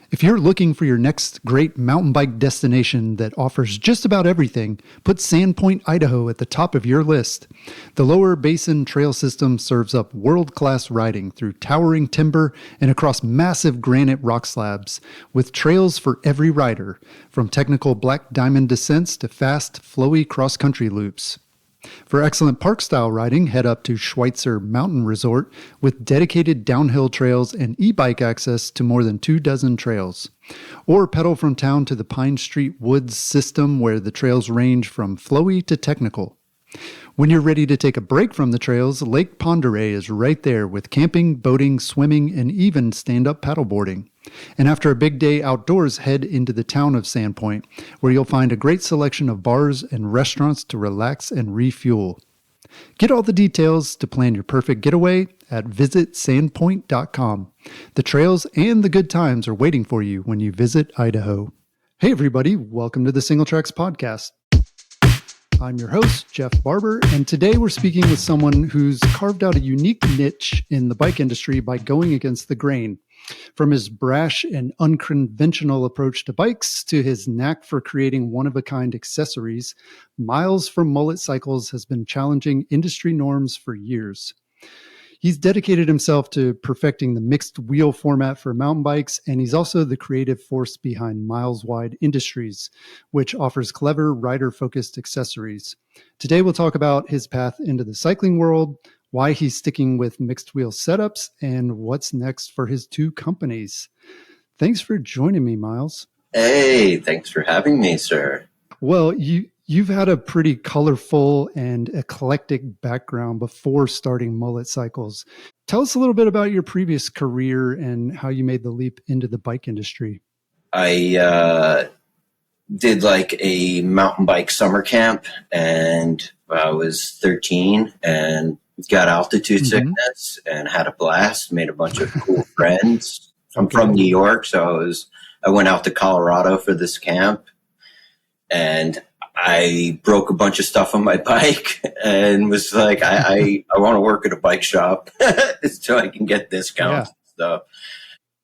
If you're looking for your next great mountain bike destination that offers just about everything, put Sandpoint, Idaho at the top of your list. The Lower Basin Trail System serves up world-class riding through towering timber and across massive granite rock slabs, with trails for every rider, from technical black diamond descents to fast, flowy cross-country loops. For excellent park-style riding, head up to Schweitzer Mountain Resort with dedicated downhill trails and e-bike access to more than 24 trails. Or pedal from town to the Pine Street Woods system where the trails range from flowy to technical. When you're ready to take a break from the trails, Lake Pend Oreille is right there with camping, boating, swimming, and even stand-up paddleboarding. And after a big day outdoors, head into the town of Sandpoint, where you'll find a great selection of bars and restaurants to relax and refuel. Get all the details to plan your perfect getaway at visitsandpoint.com. The trails and the good times are waiting for you when you visit Idaho. Hey everybody, welcome to the Single Tracks Podcast. I'm your host, Jeff Barber, and today we're speaking with someone who's carved out a unique niche in the bike industry by going against the grain. From his brash and unconventional approach to bikes to his knack for creating one-of-a-kind accessories, Miles from Mullet Cycles has been challenging industry norms for years. He's dedicated himself to perfecting the mixed wheel format for mountain bikes, and he's also the creative force behind Miles Wide Industries, which offers clever rider-focused accessories. Today we'll talk about his path into the cycling world, why he's sticking with mixed wheel setups, and what's next for his two companies. Thanks for joining me, Miles. Hey, thanks for having me, sir. Well, you've had a pretty colorful and eclectic background before starting Mullet Cycles. Tell us a little bit about your previous career and how you made the leap into the bike industry. I did like a mountain bike summer camp, and I was 13 and got altitude sickness and had a blast, made a bunch of cool friends. I'm from New York, so I went out to Colorado for this camp, and I broke a bunch of stuff on my bike and was like, I want to work at a bike shop so I can get discounts and stuff.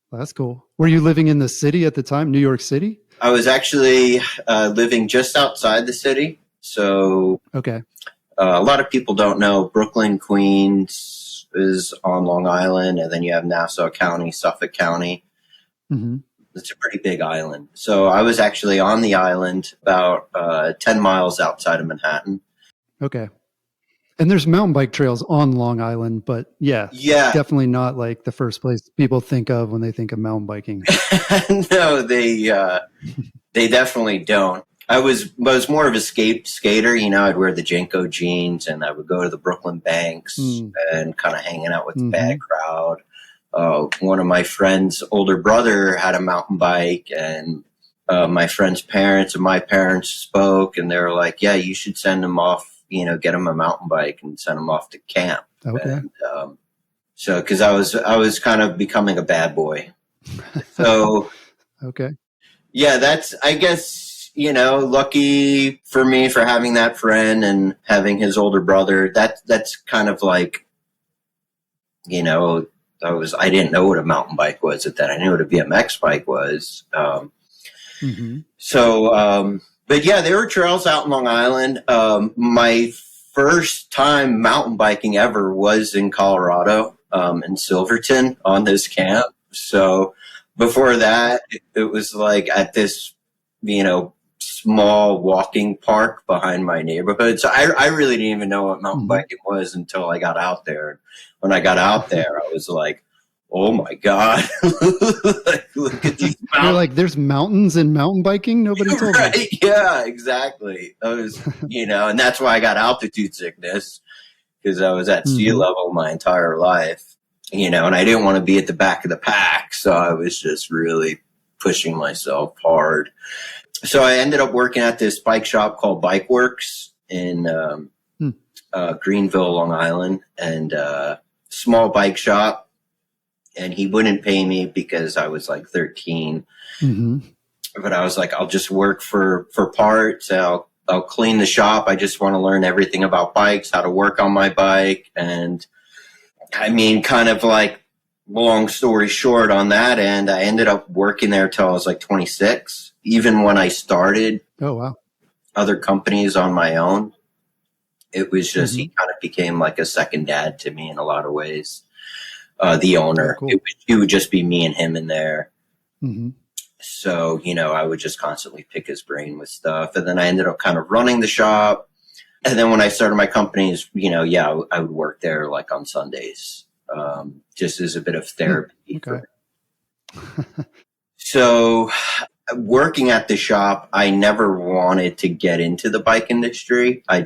Well, that's cool. Were you living in the city at the time, New York City? I was actually living just outside the city. So a lot of people don't know Brooklyn, Queens is on Long Island, and then you have Nassau County, Suffolk County. Mm-hmm. It's a pretty big island. So I was actually on the island about 10 miles outside of Manhattan. Okay. And there's mountain bike trails on Long Island, but yeah, definitely not like the first place people think of when they think of mountain biking. No, they definitely don't. I was more of a skater. You know, I'd wear the Jenko jeans and I would go to the Brooklyn banks and kind of hanging out with the bad crowd. One of my friend's older brother had a mountain bike, and my friend's parents and my parents spoke, and they were like, yeah, you should send him off, get him a mountain bike and send him off to camp. Okay. And, so, cause I was kind of becoming a bad boy. So, yeah, that's, I guess, lucky for me for having that friend and having his older brother. That's kind of like, I didn't know what a mountain bike was at that. I knew what a BMX bike was. But yeah, there were trails out in Long Island. My first time mountain biking ever was in Colorado, in Silverton on this camp. So before that, it was like at this, small walking park behind my neighborhood. So I really didn't even know what mountain biking was until I got out there. When I got out there, I was like, oh my God, look at these mountains. You're like, there's mountains in mountain biking? Nobody told me. Yeah, exactly. I was, and that's why I got altitude sickness, because I was at sea level my entire life, and I didn't want to be at the back of the pack. So I was just really pushing myself hard. So I ended up working at this bike shop called Bike Works in Greenville, Long Island, and small bike shop. And he wouldn't pay me because I was like 13. But I was like, I'll just work for parts. I'll clean the shop. I just want to learn everything about bikes, how to work on my bike. And I mean, kind of like long story short on that end, I ended up working there till I was like 26. Even when I started other companies on my own, it was just, he kind of became like a second dad to me in a lot of ways. The owner, it would just be me and him in there. So, I would just constantly pick his brain with stuff. And then I ended up kind of running the shop. And then when I started my companies, I would work there like on Sundays, just as a bit of therapy. So working at the shop, I never wanted to get into the bike industry. I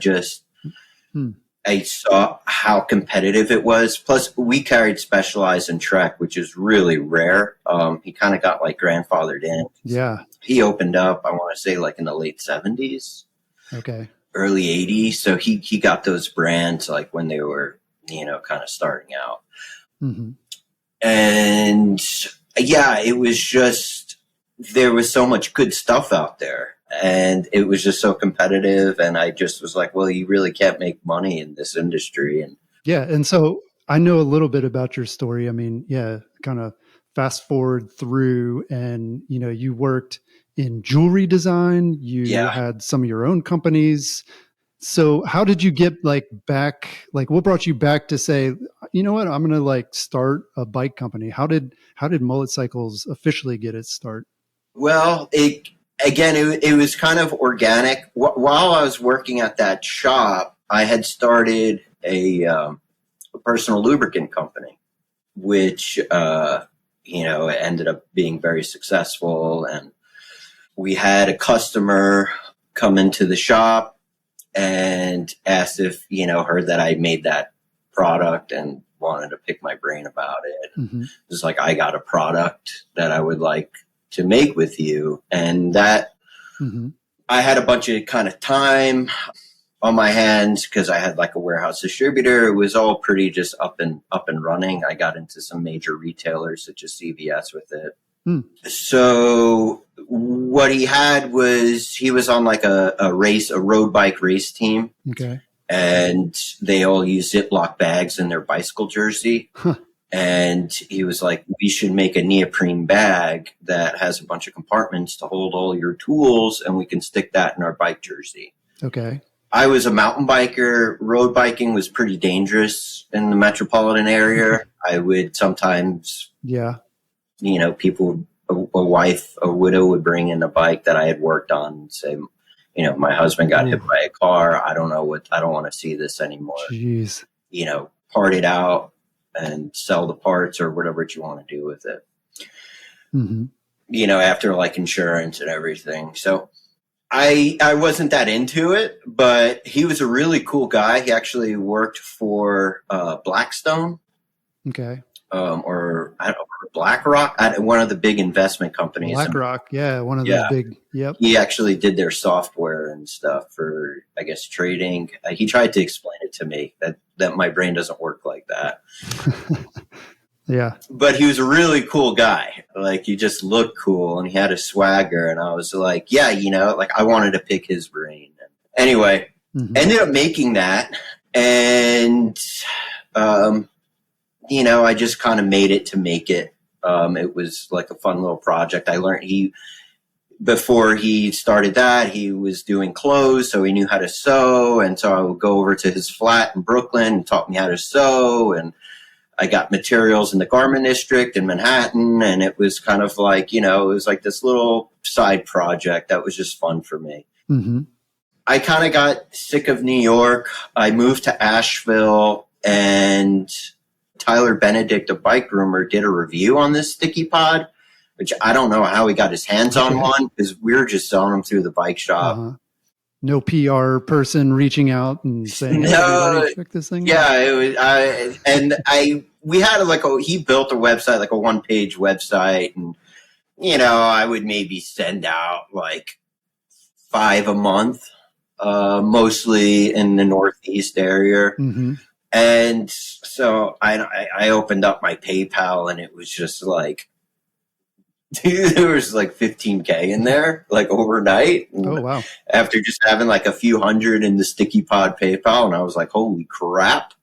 saw how competitive it was. Plus, we carried Specialized and Trek, which is really rare. He kind of got like grandfathered in. Yeah. He opened up, I want to say, like in the late 70s. Okay. Early 80s. So he got those brands like when they were, kind of starting out. And yeah, it was just, there was so much good stuff out there. And it was just so competitive. And I just was like, well, you really can't make money in this industry. And yeah. And so I know a little bit about your story. I mean, kind of fast forward through and, you worked in jewelry design. You had some of your own companies. So how did you get back, what brought you back to say, you know what, I'm going to start a bike company? How did Mullet Cycles officially get its start? Well, it was kind of organic. While I was working at that shop, I had started a personal lubricant company, which, ended up being very successful. And we had a customer come into the shop and asked if, heard that I made that product and wanted to pick my brain about it. It was like, I got a product that I would like to make with you. And that I had a bunch of kind of time on my hands because I had like a warehouse distributor. It was all pretty just up and running. I got into some major retailers such as CVS with it. So what he had was he was on like a road bike race team. Okay. And they all use Ziploc bags in their bicycle jersey. And he was like, we should make a neoprene bag that has a bunch of compartments to hold all your tools, and we can stick that in our bike jersey. Okay. I was a mountain biker. Road biking was pretty dangerous in the metropolitan area. I would sometimes, people, a widow would bring in a bike that I had worked on and say, my husband got hit by a car. I don't want to see this anymore. Jeez. Part it out and sell the parts or whatever you want to do with it. After like insurance and everything. So I wasn't that into it, but he was a really cool guy. He actually worked for Blackstone. Okay. Or I don't know, BlackRock, one of the big investment companies. BlackRock, one of those big. Yep. He actually did their software and stuff for, I guess, trading. He tried to explain it to me that my brain doesn't work like that. But he was a really cool guy. Like, he just looked cool and he had a swagger. And I was like, I wanted to pick his brain. Anyway, ended up making that. And, I just kind of made it to make it. It was like a fun little project. I learned before he started that, he was doing clothes, so he knew how to sew. And so I would go over to his flat in Brooklyn and taught me how to sew. And I got materials in the garment district in Manhattan. And it was kind of like, it was like this little side project that was just fun for me. I kind of got sick of New York. I moved to Asheville, and Tyler Benedict, a bike groomer, did a review on this sticky pod, which I don't know how he got his hands on one because we were just selling them through the bike shop. No PR person reaching out and saying, "No, check this thing." Yeah, it was. We had he built a website, like a one-page website, and I would maybe send out like 5 a month, mostly in the Northeast area. And so I opened up my PayPal, and it was just like, there was like 15K in there, like overnight. Oh, wow. After just having like a few hundred in the sticky pod PayPal. And I was like, holy crap,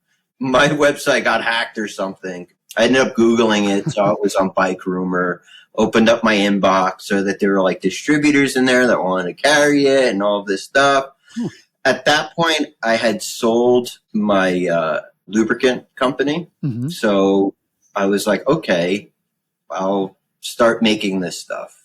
my website got hacked or something. I ended up Googling it, saw it was on Bike Rumor, opened up my inbox so that there were like distributors in there that wanted to carry it and all of this stuff. At that point, I had sold my lubricant company. Mm-hmm. So I was like, okay, I'll start making this stuff.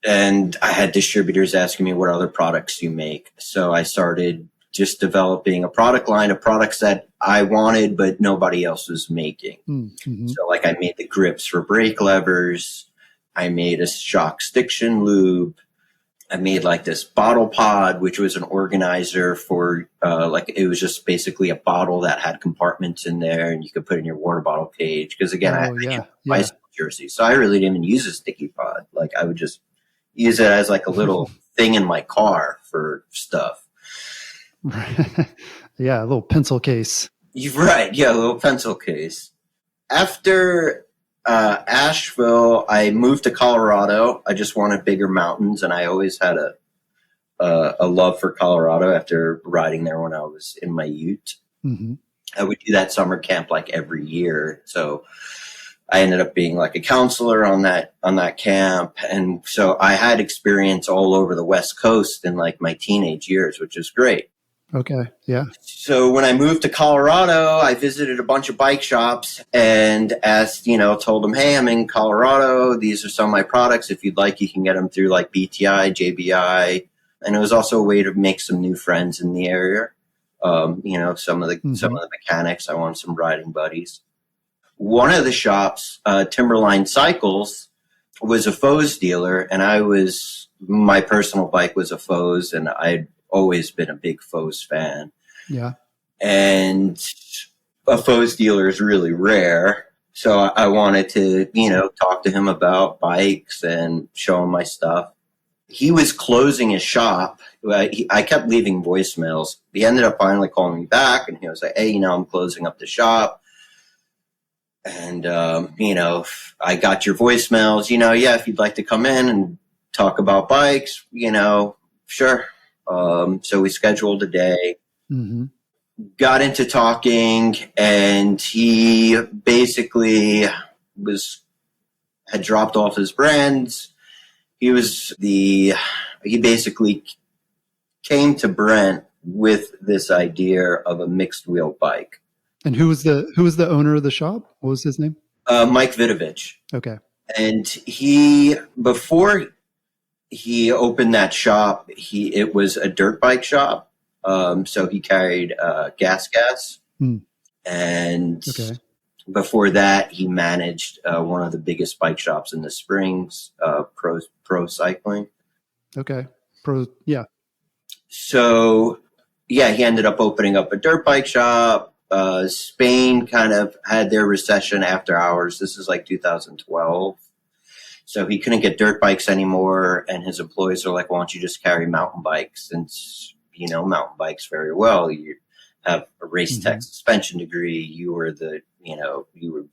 And I had distributors asking me what other products you make. So I started just developing a product line of products that I wanted, but nobody else was making. Mm-hmm. So like I made the grips for brake levers. I made a shock stiction lube. I made like this bottle pod, which was an organizer for like it was just basically a bottle that had compartments in there and you could put in your water bottle cage. Because again, I had bicycle jersey. So I really didn't even use a sticky pod. Like I would just use it as like a little thing in my car for stuff. Yeah, a little pencil case. Right. Yeah, a little pencil case. After Asheville, I moved to Colorado. I just wanted bigger mountains, and I always had a love for Colorado after riding there when I was in my ute. Mm-hmm. I would do that summer camp like every year. So I ended up being like a counselor on that camp. And so I had experience all over the West Coast in like my teenage years, which is great. Okay. Yeah. So when I moved to Colorado, I visited a bunch of bike shops and asked, told them, hey, I'm in Colorado. These are some of my products. If you'd like, you can get them through like BTI, JBI. And it was also a way to make some new friends in the area. Some of the mechanics. I wanted some riding buddies. One of the shops, Mullet Cycles, was a Foes dealer, and my personal bike was a Foes, and I'd always been a big Foes fan. Yeah. And a Foes dealer is really rare. So I wanted to, talk to him about bikes and show him my stuff. He was closing his shop. I kept leaving voicemails. He ended up finally calling me back, and he was like, hey, I'm closing up the shop. And, I got your voicemails, if you'd like to come in and talk about bikes, sure. So we scheduled a day, got into talking, and he basically had dropped off his brands. He basically came to Brent with this idea of a mixed wheel bike. And who was the owner of the shop? What was his name? Mike Vidovich. Okay. And before he opened that shop, it was a dirt bike shop. So he carried gas. And before that, he managed one of the biggest bike shops in the Springs, Pro Cycling. Okay. Yeah. So, he ended up opening up a dirt bike shop. Spain kind of had their recession after hours. This is like 2012. So he couldn't get dirt bikes anymore. And his employees are like, why don't you just carry mountain bikes? Since you know mountain bikes very well. You have a race tech suspension degree. You would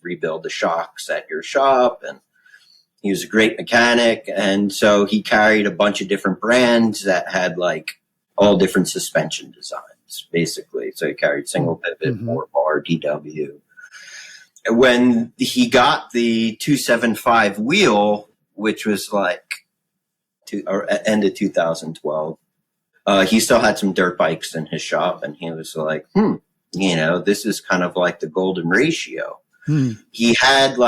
rebuild the shocks at your shop. And he was a great mechanic. And so he carried a bunch of different brands that had like all different suspension designs. Basically. So he carried single pivot, 4-bar, DW. And when he got the 275 wheel, which was like end of 2012, he still had some dirt bikes in his shop, and he was like, this is kind of like the golden ratio. He had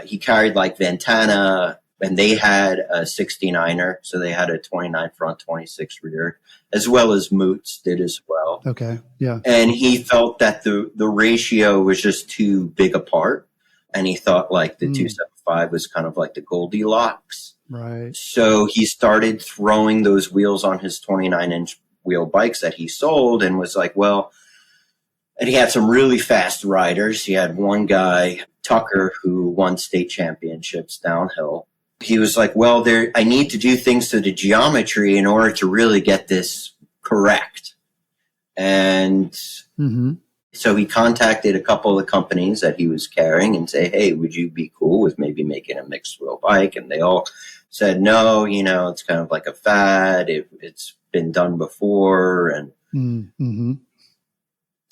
he carried like Ventana, and they had a 69er, so they had a 29 front, 26 rear, as well as Moots did as well. Okay, yeah. And he felt that the ratio was just too big apart, and he thought like the 275 was kind of like the Goldilocks. Right. So he started throwing those wheels on his 29-inch wheel bikes that he sold, and was like, and he had some really fast riders. He had one guy, Tucker, who won state championships downhill. He was like, I need to do things to the geometry in order to really get this correct. And so he contacted a couple of companies that he was carrying and say, hey, would you be cool with maybe making a mixed wheel bike? And they all said, no, it's kind of like a fad. It's been done before. And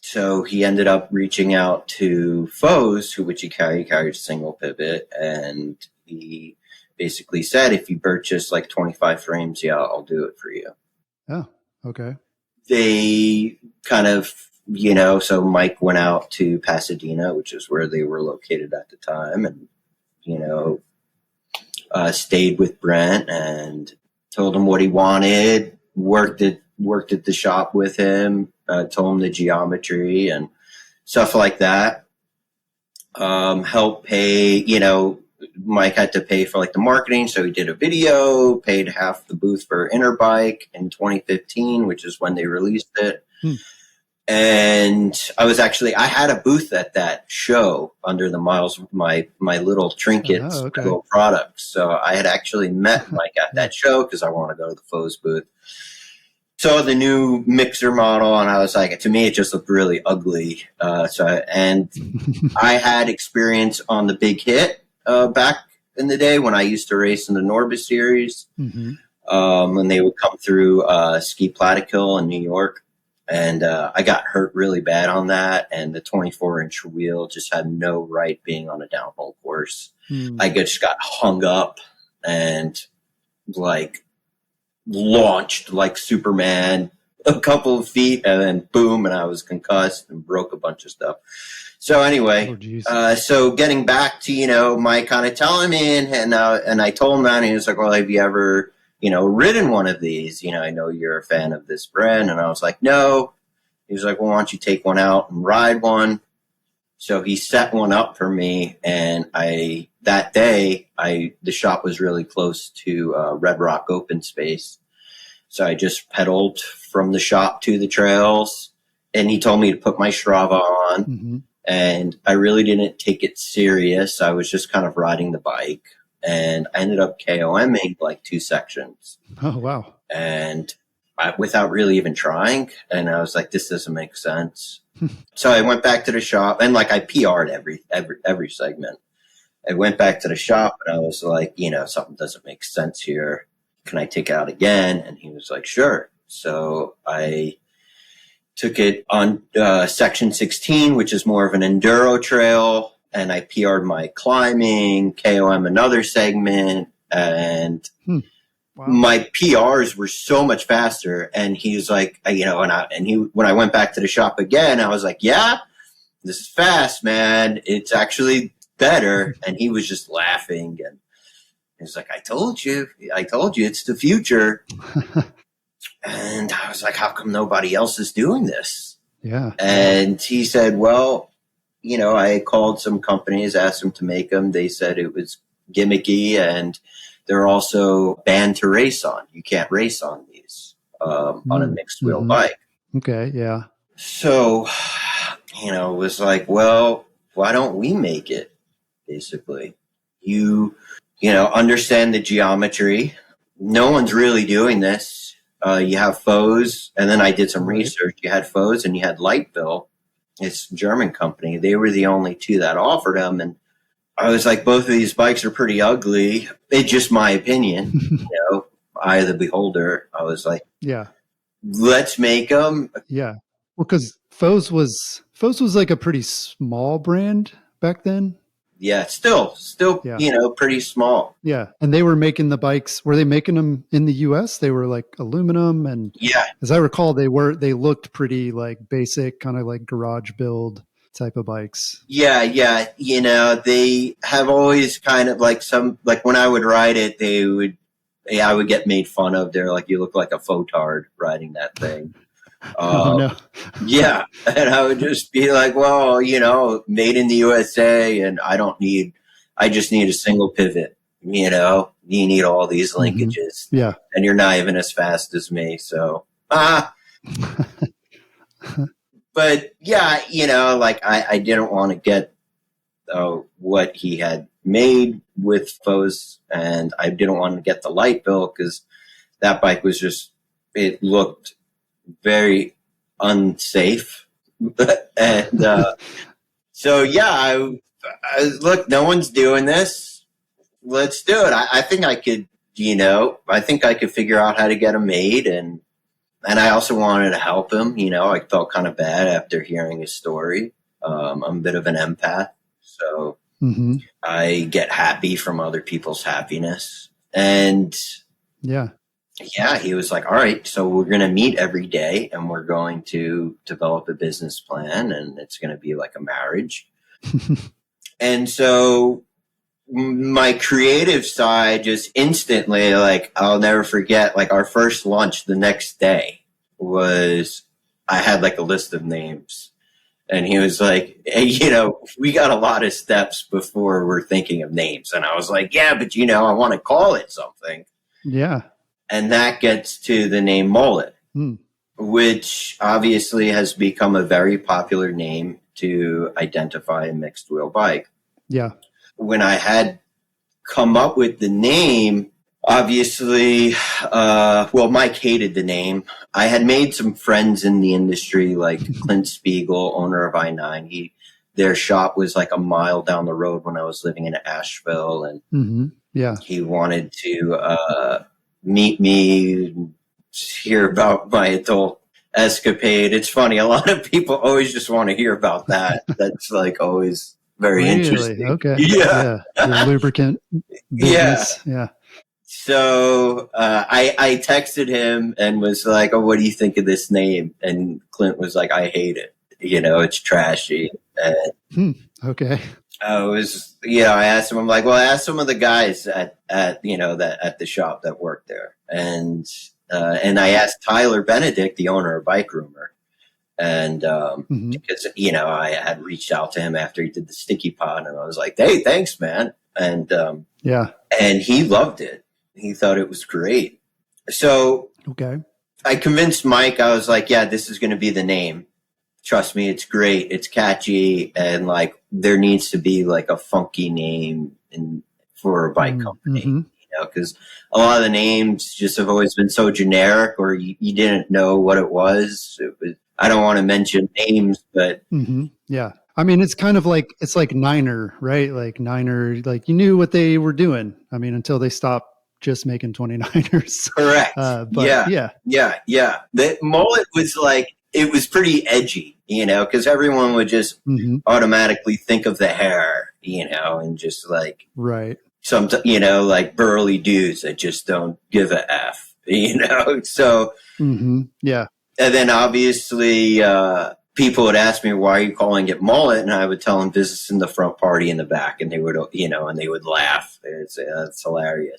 So he ended up reaching out to Foes, which he carried a single pivot, and he basically said, if you purchase like 25 frames, yeah, I'll do it for you. Oh, okay. They kind of, so Mike went out to Pasadena, which is where they were located at the time, and, stayed with Brent and told him what he wanted, worked at the shop with him, told him the geometry and stuff like that. Helped pay, Mike had to pay for like the marketing. So he did a video, paid half the booth for Interbike in 2015, which is when they released it. And I had a booth at that show under the Miles, my little trinkets, little products. So I had actually met Mike at that show because I want to go to the Foes booth. Saw the new mixer model, and I was like, to me, it just looked really ugly. I had experience on the Big Hit back in the day when I used to race in the Norbis series. When they would come through Ski Plattekill in New York. And I got hurt really bad on that, and the 24-inch wheel just had no right being on a downhill course. I just got hung up and like launched like Superman a couple of feet, and then boom, and I was concussed and broke a bunch of stuff. So anyway, so getting back to Mike kind of telling me, and I told him that, and he was like, "Well, have you ever ridden one of these? I know you're a fan of this brand." And I was like, "No." He was like, "Well, why don't you take one out and ride one?" So he set one up for me, and that day the shop was really close to Red Rock Open Space. So I just pedaled from the shop to the trails, and he told me to put my Strava on, and I really didn't take it serious. I was just kind of riding the bike. And I ended up KOMing like 2 sections. Oh, wow. And without really even trying. And I was like, this doesn't make sense. So I went back to the shop, and like I PR'd every segment. I went back to the shop, and I was like, something doesn't make sense here. Can I take it out again? And he was like, sure. So I took it on section 16, which is more of an enduro trail. And I PR'd my climbing, KOM another segment, and my PRs were so much faster. And he was like, when I went back to the shop again, I was like, yeah, this is fast, man. It's actually better. And he was just laughing, and he was like, I told you, it's the future. And I was like, how come nobody else is doing this? Yeah. And he said, well, I called some companies, asked them to make them. They said it was gimmicky, and they're also banned to race on. You can't race on these on a mixed wheel bike. Okay, yeah. So, it was like, well, why don't we make it? Basically, you understand the geometry. No one's really doing this. You have Foes, and then I did some research. You had Foes, and you had Lightville. It's a German company. They were the only two that offered them. And I was like, both of these bikes are pretty ugly. It's just my opinion, eye of the beholder. I was like, yeah, let's make them. Yeah. Well, because Foes was like a pretty small brand back then. Yeah, still, pretty small. Yeah. And they were making the bikes. Were they making them in the US? They were like aluminum, and as I recall, they looked pretty like basic, kind of like garage build type of bikes. Yeah. They have always kind of like when I would ride it, I would get made fun of. They're like, you look like a photard riding that thing. Oh, no. Yeah. And I would just be like, well, made in the USA, and I just need a single pivot. You need all these linkages. Yeah. And you're not even as fast as me. So, but yeah, I didn't want to get what he had made with Foes, and I didn't want to get the Lightville because that bike was it looked very unsafe. And so I look, no one's doing this, let's do it. I think I could figure out how to get them made, and And I also wanted to help him. You know, I felt kind of bad after hearing his story. I'm a bit of an empath, so I get happy from other people's happiness. And yeah, he was like, all right, so we're going to meet every day and we're going to develop a business plan, and it's going to be like a marriage. And so my creative side just instantly, like, I'll never forget, like, our first lunch the next day was, I had like a list of names, and he was like, hey, you know, we got a lot of steps before we're thinking of names. And I was like, yeah, but you know, I want to call it something. Yeah. And that gets to the name Mullet, which obviously has become a very popular name to identify a mixed wheel bike. Yeah. When I had come up with the name, obviously, Mike hated the name. I had made some friends in the industry, like Clint Spiegel, owner of I-9. Their shop was like a mile down the road when I was living in Asheville, and he wanted to meet me, hear about my adult escapade. It's funny, a lot of people always just want to hear about that. That's like always very interesting. Okay. Yeah. The lubricant business. Yeah. So I texted him and was like, oh, what do you think of this name? And Clint was like, I hate it. You know, it's trashy. Okay. I asked him, I'm like, well, ask some of the guys at the shop that work there. And I asked Tyler Benedict, the owner of Bike Rumor. And because, you know, I had reached out to him after he did the Sticky Pod, and I was like, hey, thanks, man. And and he loved it. He thought it was great. So I convinced Mike. I was like, yeah, this is going to be the name. Trust me, it's great. It's catchy. And like, there needs to be like a funky name for a bike company, you know, because a lot of the names just have always been so generic, or you didn't know what it was. I don't want to mention names, but yeah. I mean, it's kind of like, it's like Niner, right? Like Niner, like you knew what they were doing. I mean, until they stopped just making 29ers. Correct. But yeah. The Mullet was like, it was pretty edgy, you know, because everyone would just automatically think of the hair, you know, and just like some, you know, like burly dudes that just don't give a F, you know. So yeah. And then obviously people would ask me, why are you calling it Mullet? And I would tell them business in the front, party in the back. And they would, you know, and they would laugh. It's hilarious.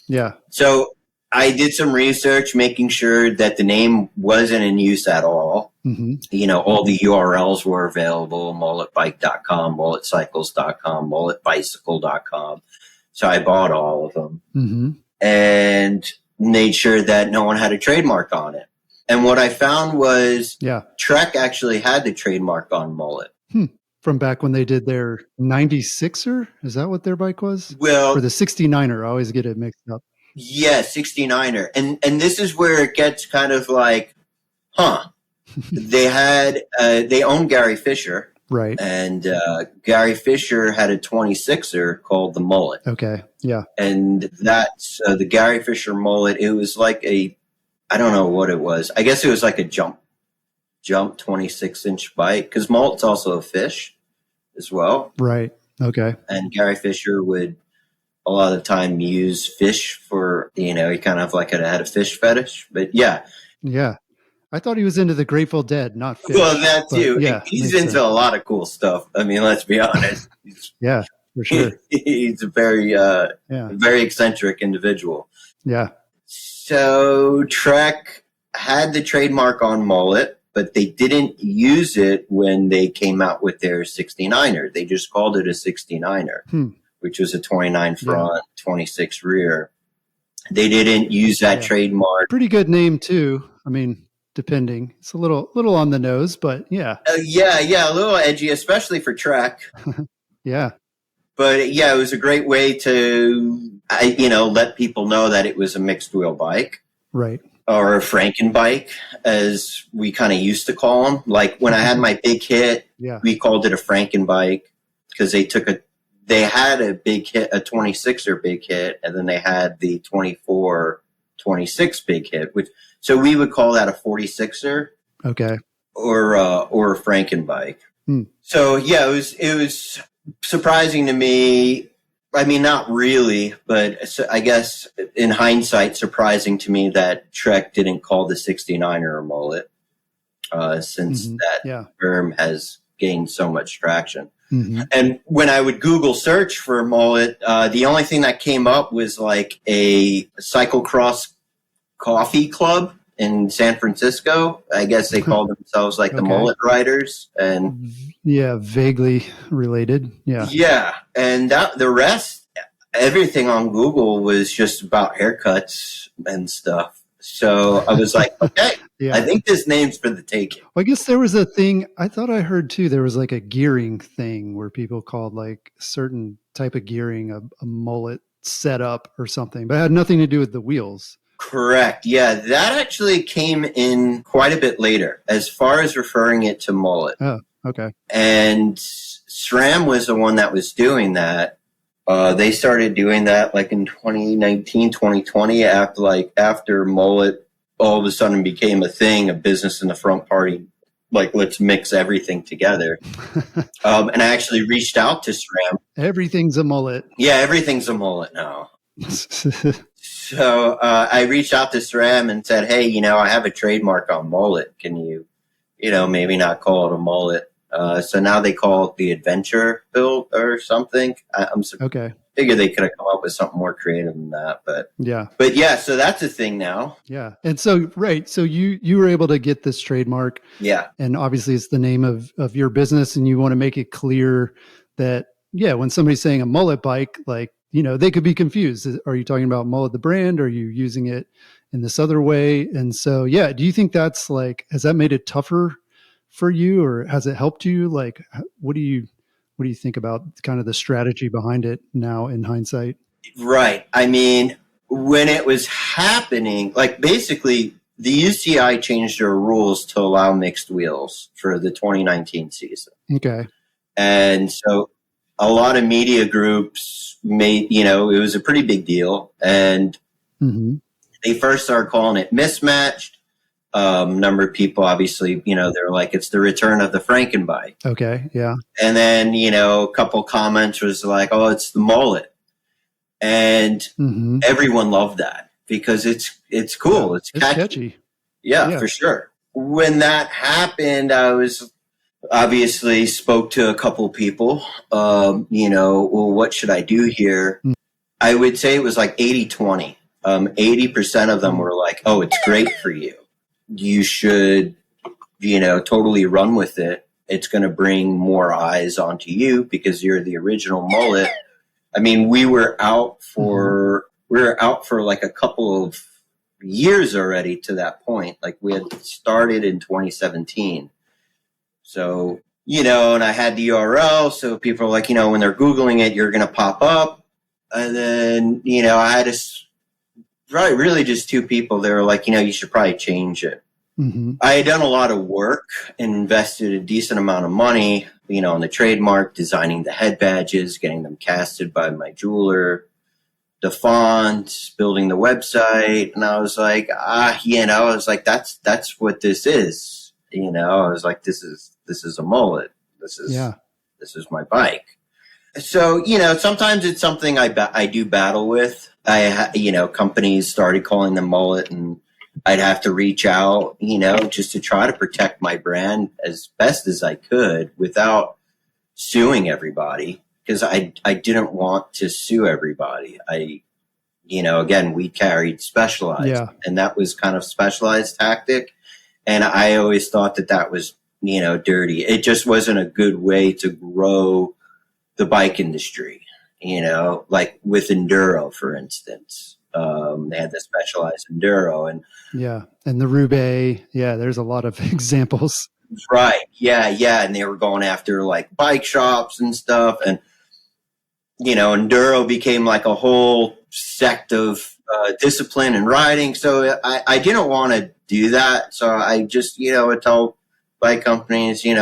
Yeah. So I did some research, making sure that the name wasn't in use at all. You know, all the URLs were available, mulletbike.com, mulletcycles.com, mulletbicycle.com. So I bought all of them and made sure that no one had a trademark on it. And what I found was Trek actually had the trademark on Mullet. From back when they did their 96er? Is that what their bike was? Well, or the 69er. I always get it mixed up. Yeah, 69er. And this is where it gets kind of like, they owned Gary Fisher. Right. And Gary Fisher had a 26er called the Mullet. Okay. Yeah. And that's the Gary Fisher Mullet. It was like I don't know what it was. I guess it was like a jump 26-inch bike, because Mullet's also a fish as well. Right. Okay. And Gary Fisher would a lot of the time use fish for, you know, he kind of like had a fish fetish. But yeah. Yeah. I thought he was into the Grateful Dead, not fish. Well, that too. Yeah, he's into a lot of cool stuff. I mean, let's be honest. Yeah, for sure. He's a very eccentric individual. Yeah. So Trek had the trademark on Mullet, but they didn't use it when they came out with their 69er. They just called it a 69er, which was a 29 front, 26 rear. They didn't use that trademark. Pretty good name too. I mean, depending. It's a little on the nose, but yeah. A little edgy, especially for Trek. Yeah. But yeah, it was a great way to, let people know that it was a mixed wheel bike. Right. Or a Franken bike, as we kind of used to call them. Like when I had my big hit, we called it a Franken bike, because they had a big hit, a 26er big hit, and then they had the 24 26 big hit, so we would call that a 46er. Okay. Or a Frankenbike. So yeah, it was surprising to me. I mean, not really, but I guess in hindsight, surprising to me that Trek didn't call the 69er a mullet, since that term has gained so much traction. And when I would Google search for mullet, the only thing that came up was like a cyclocross coffee club in San Francisco. I guess they called themselves like the Mullet Riders, and vaguely related. Yeah. And the rest, everything on Google was just about haircuts and stuff. So I was like, okay, I think this name's for the taking. Well, I guess there was a thing I thought I heard too. There was like a gearing thing where people called like certain type of gearing a mullet setup or something, but it had nothing to do with the wheels. Correct. Yeah, that actually came in quite a bit later as far as referring it to mullet. Oh, okay. And SRAM was the one that was doing that. They started doing that like in 2019, 2020, after mullet all of a sudden became a thing, a business in the front party. Like, let's mix everything together. And I actually reached out to SRAM. Everything's a mullet. Yeah, everything's a mullet now. So I reached out to SRAM and said, hey, I have a trademark on mullet. Can you, maybe not call it a mullet? So now they call it the adventure build or something. Okay. Figure they could have come up with something more creative than that, but yeah, so that's a thing now. Yeah. And so, right. So you were able to get this trademark. Yeah. And obviously it's the name of your business, and you want to make it clear that, when somebody's saying a mullet bike, like, they could be confused. Are you talking about Mullet the brand? Or are you using it in this other way? And so, do you think that's like, has that made it tougher for you, or has it helped you? Like, what do you think about kind of the strategy behind it now in hindsight? Right. I mean, when it was happening, like basically the UCI changed their rules to allow mixed wheels for the 2019 season. Okay. And so a lot of media groups made, it was a pretty big deal. And they first started calling it mismatched. Number of people, obviously, they're like, it's the return of the Frankenbike. Okay. Yeah. And then, a couple comments was like, oh, it's the mullet. And everyone loved that because it's cool. It's catchy. Yeah, for sure. When that happened, I was obviously spoke to a couple of people, well, what should I do here? I would say it was like 80-20. 80% of them were like, oh, it's great for you. You should, totally run with it. It's going to bring more eyes onto you because you're the original mullet. I mean, we were out for like a couple of years already to that point. Like we had started in 2017. So, and I had the URL. So people are like, when they're Googling it, you're going to pop up. And then, I had really just two people. They were like, you should probably change it. I had done a lot of work and invested a decent amount of money, in the trademark, designing the head badges, getting them casted by my jeweler, the fonts, building the website. And I was like, that's what this is. I was like, this is a mullet. This is my bike. So, sometimes it's something I do battle with. Companies started calling them mullet, and I'd have to reach out, just to try to protect my brand as best as I could without suing everybody, because I didn't want to sue everybody. Again, we carried Specialized, and that was kind of Specialized tactic. And I always thought that was, dirty. It just wasn't a good way to grow the bike industry, like with Enduro, for instance. They had the Specialized Enduro and the Roubaix. Yeah, there's a lot of examples. Right. Yeah. And they were going after like bike shops and stuff. And, Enduro became like a whole sect of discipline and riding. So I didn't want to do that. So I just, would tell bike companies, you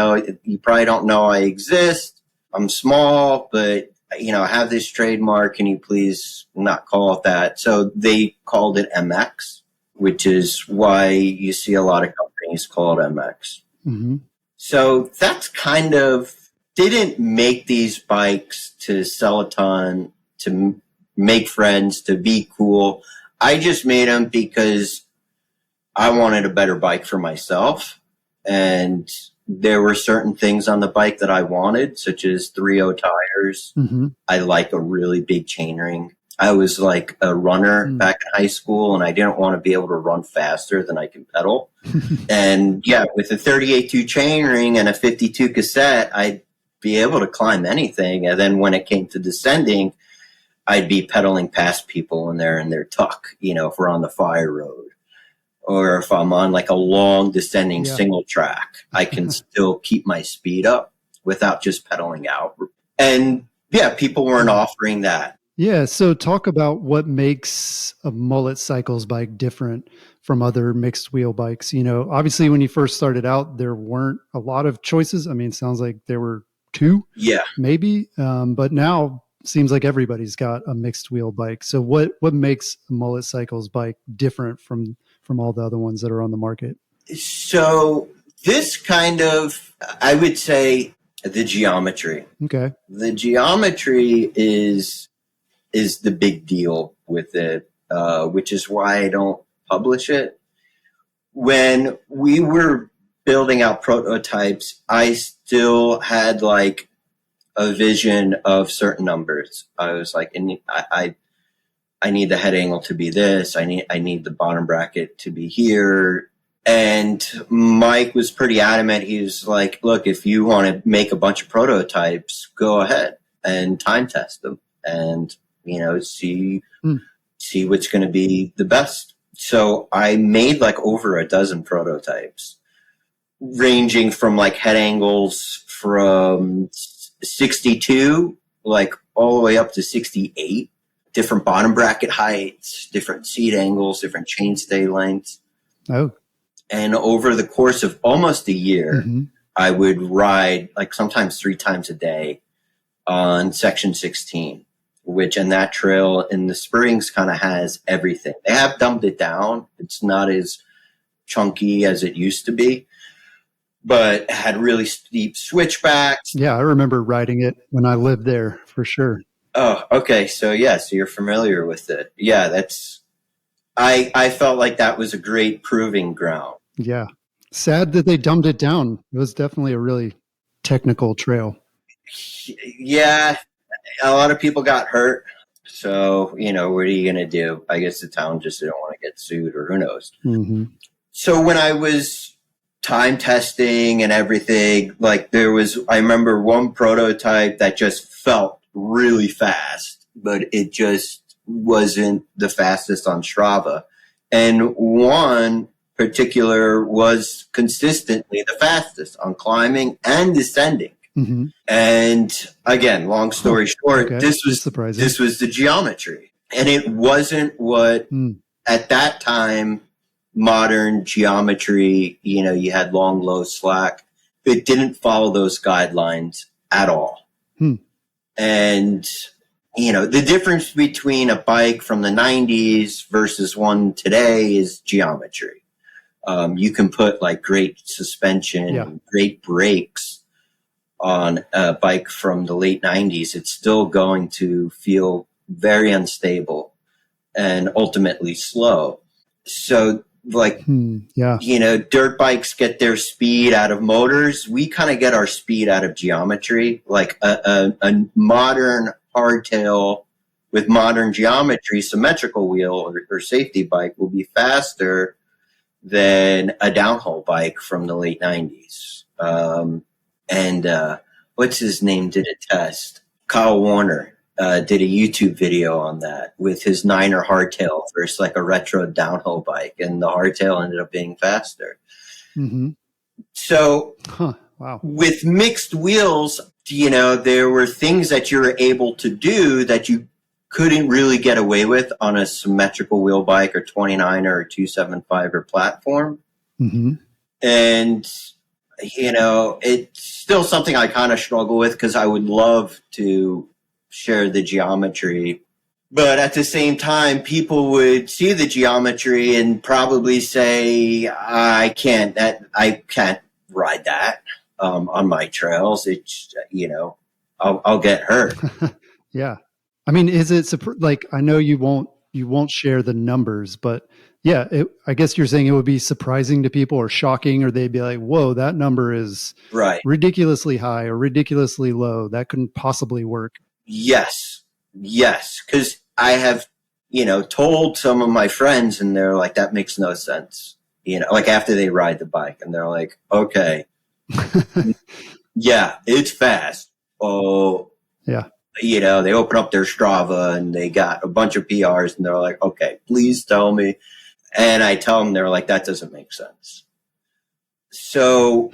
probably don't know I exist. I'm small, but I have this trademark. Can you please not call it that? So they called it MX, which is why you see a lot of companies call it MX. Mm-hmm. So that's kind of, didn't make these bikes to sell a ton, to make friends, to be cool. I just made them because I wanted a better bike for myself. And there were certain things on the bike that I wanted, such as 3.0 tires. Mm-hmm. I like a really big chainring. I was like a runner back in high school, and I didn't want to be able to run faster than I can pedal. And yeah, with a 38.2 chainring and a 52 cassette, I'd be able to climb anything. And then when it came to descending, I'd be pedaling past people when they're in their tuck, if we're on the fire road. Or if I'm on like a long descending single track, I can still keep my speed up without just pedaling out. And yeah, people weren't offering that. Yeah. So talk about what makes a Mullet Cycles bike different from other mixed wheel bikes. Obviously when you first started out, there weren't a lot of choices. I mean, it sounds like there were 2, maybe. But now seems like everybody's got a mixed wheel bike. So what makes a Mullet Cycles bike different from all the other ones that are on the market? So this kind of, I would say, the geometry. Okay. The geometry is the big deal with it, which is why I don't publish it. When we were building out prototypes, I still had like a vision of certain numbers. I was like, I need the head angle to be this. I need the bottom bracket to be here. And Mike was pretty adamant. He was like, look, if you want to make a bunch of prototypes, go ahead and time test them and, see what's going to be the best. So I made like over a dozen prototypes ranging from like head angles from 62, like all the way up to 68. Different bottom bracket heights, different seat angles, different chainstay lengths. Oh. And over the course of almost a year, I would ride like sometimes 3 times a day on section 16, and that trail in the Springs kind of has everything. They have dumbed it down. It's not as chunky as it used to be, but had really steep switchbacks. Yeah, I remember riding it when I lived there for sure. Oh, okay. So you're familiar with it. Yeah, I felt like that was a great proving ground. Yeah. Sad that they dumbed it down. It was definitely a really technical trail. Yeah. A lot of people got hurt. So, what are you going to do? I guess the town just didn't want to get sued, or who knows. Mm-hmm. So when I was time testing and everything, like I remember one prototype that just felt really fast, but it just wasn't the fastest on Strava. And one particular was consistently the fastest on climbing and descending. Mm-hmm. And again, long story short, this was the geometry. And it wasn't what at that time, modern geometry, you had long, low, slack. It didn't follow those guidelines at all. And, the difference between a bike from the 90s versus one today is geometry. You can put like great suspension, great brakes on a bike from the late 90s. It's still going to feel very unstable and ultimately slow. So like, dirt bikes get their speed out of motors. We kind of get our speed out of geometry. Like a modern hardtail with modern geometry, symmetrical wheel or safety bike will be faster than a downhill bike from the late 90s. What's his name did a test? Kyle Warner did a YouTube video on that with his Niner hardtail versus like a retro downhill bike, and the hardtail ended up being faster. Mm-hmm. So with mixed wheels, there were things that you were able to do that you couldn't really get away with on a symmetrical wheel bike or 29er or 275er platform. Mm-hmm. And, it's still something I kind of struggle with because I would love to share the geometry. But at the same time, people would see the geometry and probably say, I can't ride that on my trails. It's, I'll get hurt. Yeah. I mean, is it like, I know you won't share the numbers, but yeah, I guess you're saying it would be surprising to people or shocking, or they'd be like, whoa, that number is right, ridiculously high or ridiculously low. That couldn't possibly work. Yes. Because I have, told some of my friends and they're like, that makes no sense. Like after they ride the bike and they're like, okay, yeah, it's fast. Oh, yeah. They open up their Strava and they got a bunch of PRs and they're like, okay, please tell me. And I tell them, they're like, that doesn't make sense. So,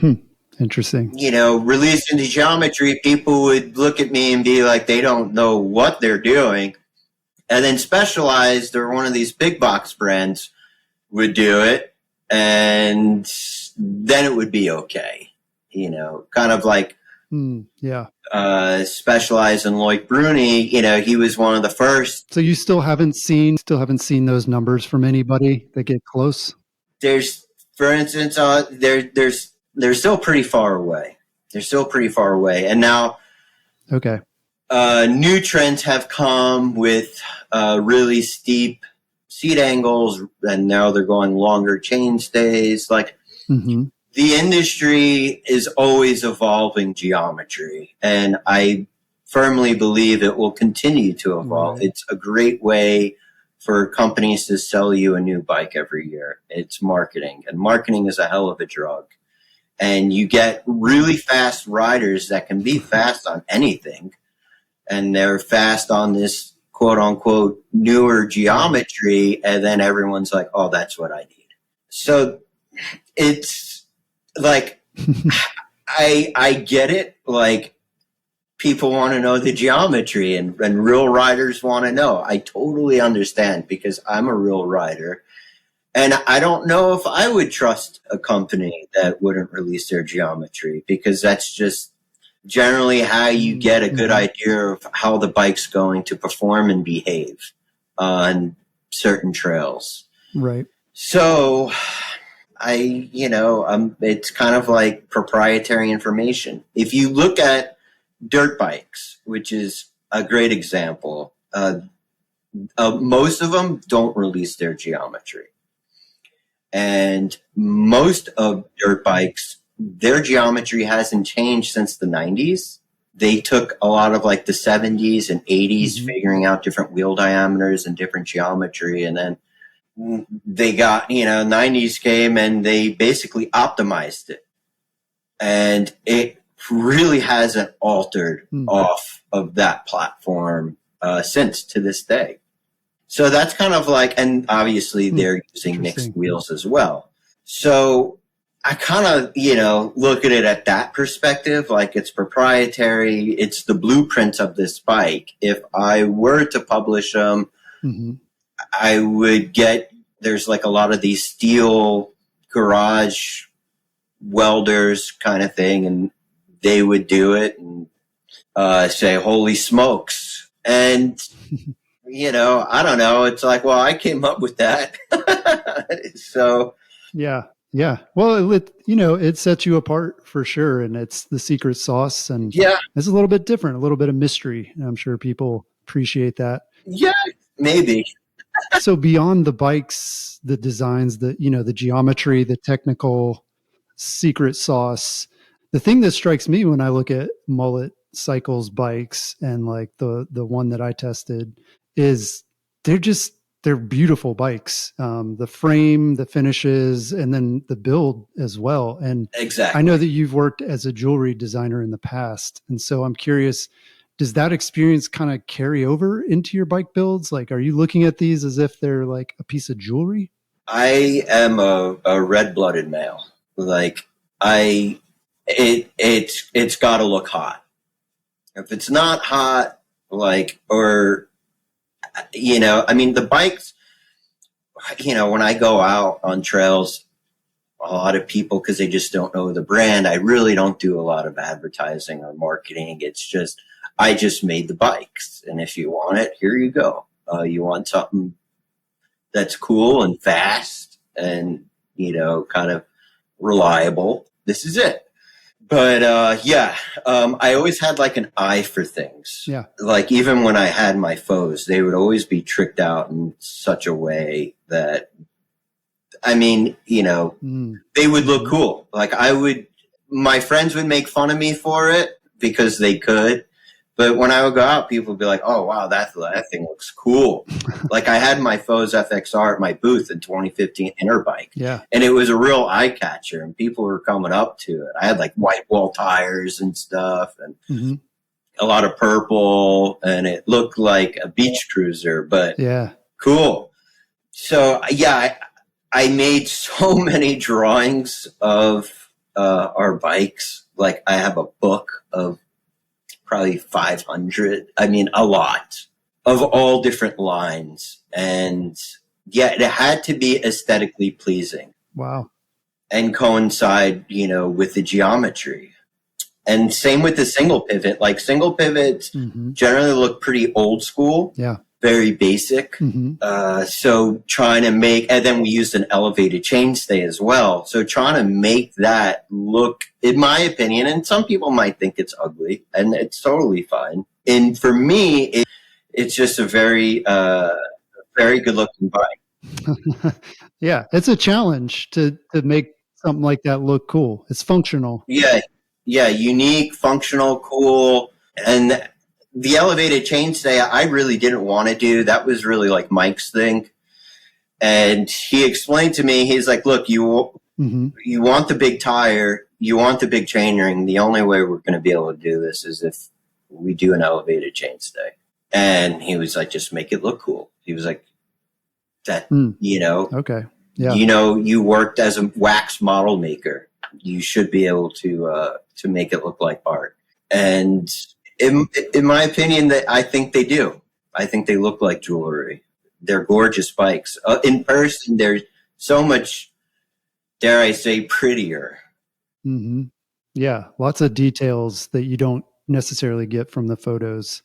interesting. releasing the geometry, people would look at me and be like, they don't know what they're doing. And then Specialized, or one of these big box brands, would do it. And then it would be okay. Kind of like, Specialized and Loic Bruni, he was one of the first. So you still haven't seen those numbers from anybody that get close? There's, for instance, they're still pretty far away. And now, okay, new trends have come with really steep seat angles, and now they're going longer chain stays. Like, the industry is always evolving geometry, and I firmly believe it will continue to evolve. Right. It's a great way for companies to sell you a new bike every year. It's marketing, and marketing is a hell of a drug. And you get really fast riders that can be fast on anything, and they're fast on this quote unquote newer geometry, and then everyone's like, oh, that's what I need. So it's like, I get it. Like, people want to know the geometry, and real riders want to know. I totally understand, because I'm a real rider. And I don't know if I would trust a company that wouldn't release their geometry, because that's just generally how you get a good idea of how the bike's going to perform and behave on certain trails. Right. So it's kind of like proprietary information. If you look at dirt bikes, which is a great example, most of them don't release their geometry. And most of dirt bikes, their geometry hasn't changed since the 90s. They took a lot of like the 70s and 80s figuring out different wheel diameters and different geometry. And then they got, 90s came and they basically optimized it. And it really hasn't altered off of that platform since to this day. So that's kind of like, and obviously they're using mixed wheels as well. So I kind of, look at it at that perspective, like it's proprietary. It's the blueprints of this bike. If I were to publish them, I would there's like a lot of these steel garage welders kind of thing, and they would do it and say, holy smokes. And I don't know. It's like, well, I came up with that. So, yeah. Well, it sets you apart for sure. And it's the secret sauce. And it's a little bit different, a little bit of mystery. I'm sure people appreciate that. Yeah, maybe. So beyond the bikes, the designs, the geometry, the technical secret sauce, the thing that strikes me when I look at Mullet Cycles bikes and like the one that I tested is they're beautiful bikes. The frame, the finishes, and then the build as well. And exactly. I know that you've worked as a jewelry designer in the past. And so I'm curious, does that experience kind of carry over into your bike builds? Like, are you looking at these as if they're like a piece of jewelry? I am a red-blooded male. Like, it's got to look hot. If it's not hot, like, or, the bikes, when I go out on trails, a lot of people, because they just don't know the brand, I really don't do a lot of advertising or marketing. It's just, I just made the bikes. And if you want it, here you go. You want something that's cool and fast and, kind of reliable. This is it. But, I always had like an eye for things. Yeah. Like even when I had my foes, they would always be tricked out in such a way that, they would look cool. Like my friends would make fun of me for it because they could. But when I would go out, people would be like, oh, wow, that thing looks cool. Like I had my Foes FXR at my booth in 2015 Interbike. Yeah. And it was a real eye catcher and people were coming up to it. I had like white wall tires and stuff and a lot of purple and it looked like a beach cruiser, but cool. So, I made so many drawings of our bikes. Like I have a book of probably 500. A lot of all different lines. And it had to be aesthetically pleasing. Wow. And coincide, with the geometry. And same with the single pivot. Like single pivots generally look pretty old school. Yeah. Very basic. So trying to make, and then we used an elevated chainstay as well. So trying to make that look, in my opinion, and some people might think it's ugly, and it's totally fine. And for me, it's just a very, very good looking bike. Yeah, it's a challenge to make something like that look cool. It's functional. Yeah, unique, functional, cool, and the elevated chainstay, I really didn't want to do. That was really like Mike's thing. And he explained to me, he's like, look, you want the big tire, you want the big chainring. The only way we're going to be able to do this is if we do an elevated chainstay. And he was like, just make it look cool. He was like, that, okay. Yeah. You worked as a wax model maker. You should be able to make it look like art. And in my opinion, that I think they do. I think they look like jewelry. They're gorgeous bikes. In person, they're so much, dare I say, prettier. Yeah, lots of details that you don't necessarily get from the photos.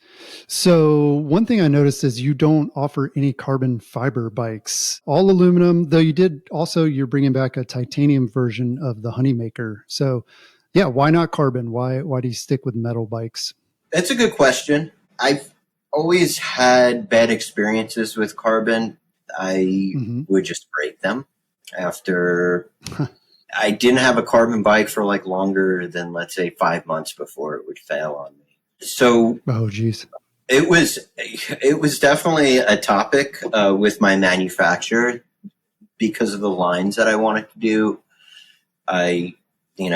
So one thing I noticed is you don't offer any carbon fiber bikes, all aluminum, though you're bringing back a titanium version of the Honeymaker. So yeah, why not carbon? Why do you stick with metal bikes? That's a good question. I've always had bad experiences with carbon. I would just break them after. I didn't have a carbon bike for like longer than, let's say, 5 months before it would fail on me. So, it was definitely a topic with my manufacturer because of the lines that I wanted to do. I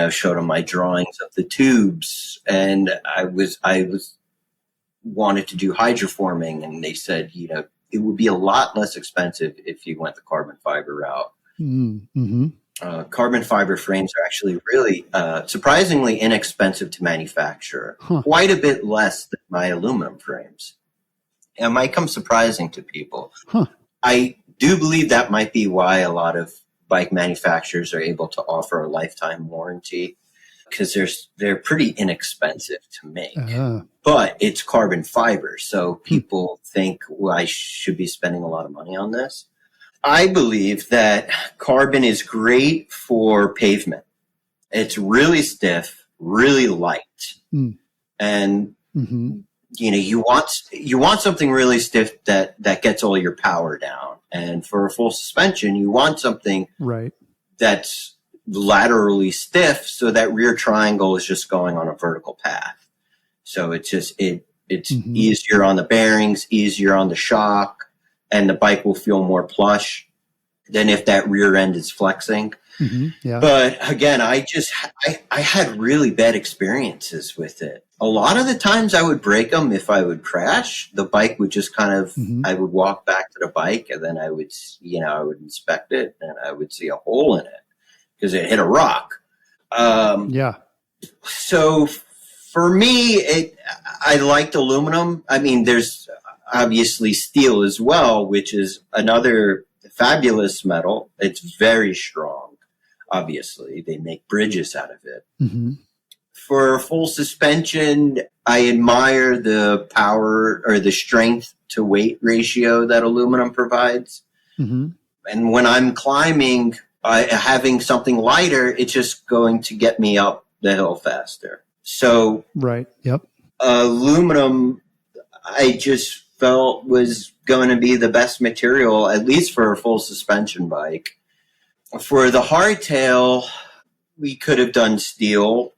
showed them my drawings of the tubes, and I wanted to do hydroforming, and they said, it would be a lot less expensive if you went the carbon fiber route. Carbon fiber frames are actually really surprisingly inexpensive to manufacture, quite a bit less than my aluminum frames. It might come surprising to people. I do believe that might be why a lot of bike manufacturers are able to offer a lifetime warranty, because they're pretty inexpensive to make. But it's carbon fiber, so people think, well, I should be spending a lot of money on this. I believe that carbon is great for pavement. It's really stiff, really light. And you want something really stiff that gets all your power down. And for a full suspension, you want something that's laterally stiff, so that rear triangle is just going on a vertical path. So it's easier on the bearings, easier on the shock, and the bike will feel more plush than if that rear end is flexing. But again, I had really bad experiences with it. A lot of the times I would break them if I would crash. The bike would just kind of, I would walk back to the bike, and then I would inspect it, and I would see a hole in it because it hit a rock. So for me, I liked aluminum. I mean, there's obviously steel as well, which is another fabulous metal. It's very strong. Obviously, they make bridges out of it. For full suspension, I admire the power or the strength to weight ratio that aluminum provides. Mm-hmm. And when I'm climbing, having something lighter, it's just going to get me up the hill faster. So, right. Yep. Aluminum, I just felt was going to be the best material, at least for a full suspension bike. For the hardtail, we could have done steel.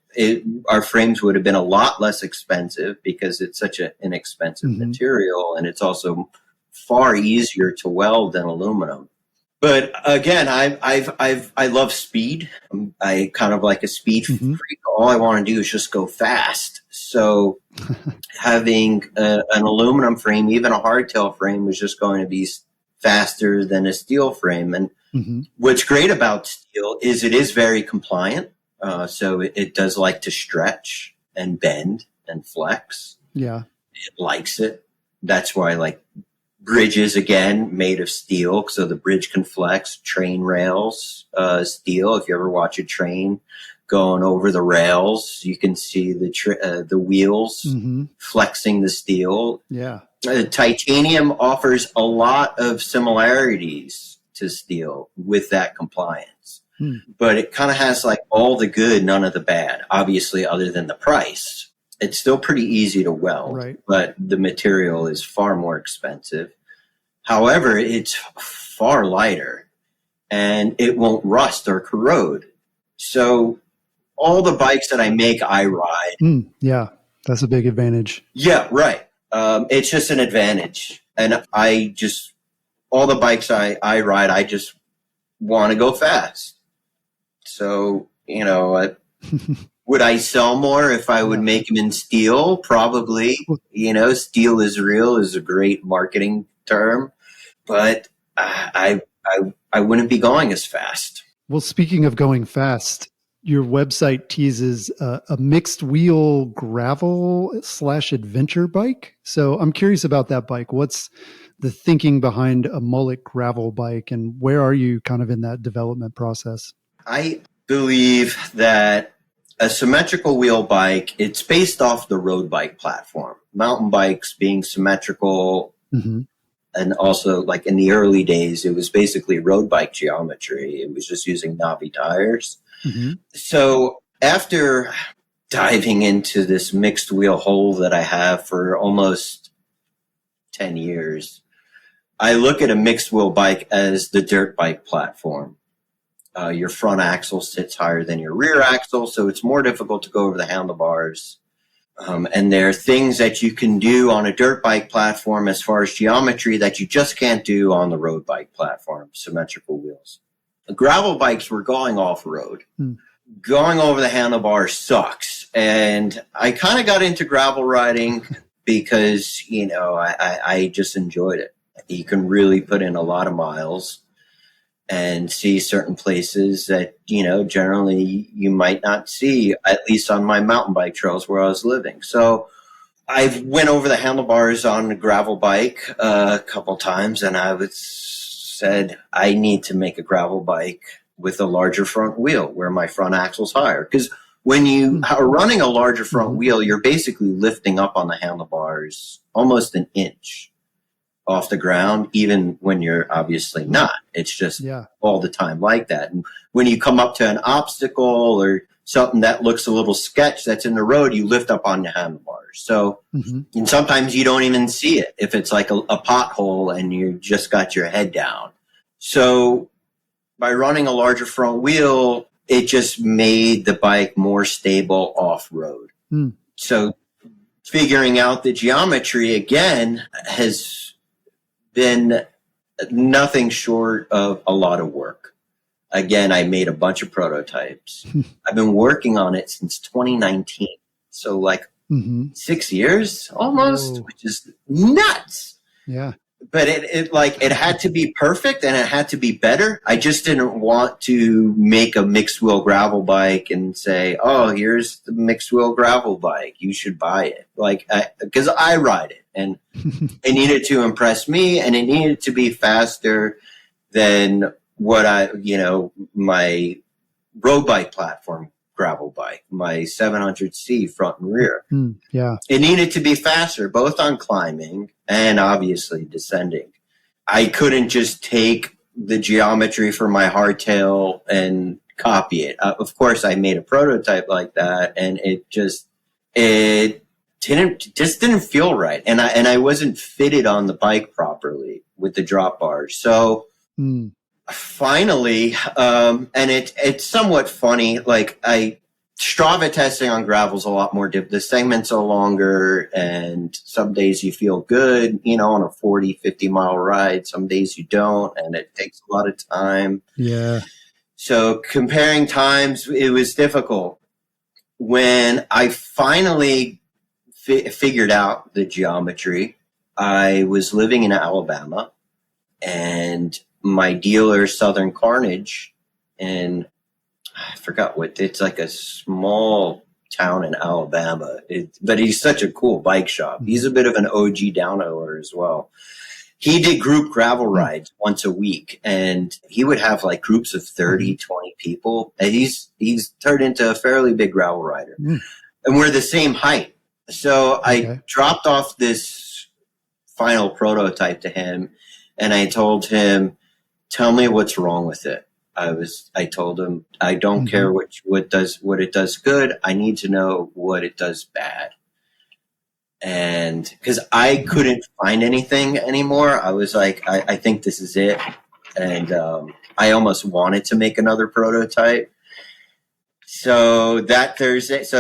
Our frames would have been a lot less expensive because it's such an inexpensive material, and it's also far easier to weld than aluminum. But again, I love speed. I kind of like a speed freak. All I want to do is just go fast. So having an aluminum frame, even a hardtail frame, was just going to be faster than a steel frame. And what's great about steel is it is very compliant. So it does like to stretch and bend and flex. Yeah. It likes it. That's why I like bridges, again, made of steel, so the bridge can flex. Train rails, steel. If you ever watch a train going over the rails, you can see the wheels flexing the steel. Yeah. Titanium offers a lot of similarities to steel with that compliance. But it kind of has like all the good, none of the bad, obviously, other than the price. It's still pretty easy to weld, right, but the material is far more expensive. However, it's far lighter and it won't rust or corrode. So all the bikes that I make, I ride. Yeah, that's a big advantage. Yeah, right. It's just an advantage. And all the bikes I ride, I just want to go fast. So, would I sell more if I would make them in steel? Probably. Steel is real is a great marketing term, but I wouldn't be going as fast. Well, speaking of going fast, your website teases a mixed wheel gravel / adventure bike. So I'm curious about that bike. What's the thinking behind a Mullet gravel bike, and where are you kind of in that development process? I believe that a symmetrical wheel bike, it's based off the road bike platform. Mountain bikes being symmetrical, and also like in the early days, it was basically road bike geometry. It was just using knobby tires. So after diving into this mixed wheel hole that I have for almost 10 years, I look at a mixed wheel bike as the dirt bike platform. Your front axle sits higher than your rear axle, so it's more difficult to go over the handlebars. And there are things that you can do on a dirt bike platform as far as geometry that you just can't do on the road bike platform, symmetrical wheels. The gravel bikes were going off-road. Going over the handlebars sucks. And I kind of got into gravel riding because, I just enjoyed it. You can really put in a lot of miles and see certain places that, generally you might not see, at least on my mountain bike trails where I was living. So I went over the handlebars on a gravel bike a couple times, and I said, I need to make a gravel bike with a larger front wheel where my front axle's higher. Because when you are running a larger front wheel, you're basically lifting up on the handlebars almost an inch off the ground, even when you're obviously not. It's just all the time like that. And when you come up to an obstacle or something that looks a little sketch that's in the road, you lift up on the handlebars. So, and sometimes you don't even see it if it's like a pothole and you just got your head down. So by running a larger front wheel, it just made the bike more stable off-road. So figuring out the geometry again has been nothing short of a lot of work. Again, I made a bunch of prototypes. I've been working on it since 2019. So like 6 years almost, which is nuts. Yeah. But it had to be perfect and it had to be better. I just didn't want to make a mixed wheel gravel bike and say, oh, here's the mixed wheel gravel bike. You should buy it. Because I ride it and it needed to impress me and it needed to be faster than what my road bike platform gravel bike, my 700C front and rear. Yeah. It needed to be faster, both on climbing and obviously descending. I couldn't just take the geometry for my hardtail and copy it. Of course, I made a prototype like that, and it didn't feel right, and I wasn't fitted on the bike properly with the drop bars. So finally, and it's somewhat funny. Like Strava testing on gravel is a lot more the segments are longer, and some days you feel good, on a 40, 50 mile ride. Some days you don't, and it takes a lot of time. Yeah. So comparing times, it was difficult. When I finally figured out the geometry, I was living in Alabama, and my dealer, Southern Carnage, and I forgot it's like a small town in Alabama, but he's such a cool bike shop. He's a bit of an OG downhiller as well. He did group gravel rides once a week, and he would have like groups of 30, 20 people. And he's turned into a fairly big gravel rider. And we're the same height. So I dropped off this final prototype to him, and I told him, tell me what's wrong with it. I told him, I don't care what it does good. I need to know what it does bad. And because I couldn't find anything anymore, I was like, I think this is it. And I almost wanted to make another prototype. So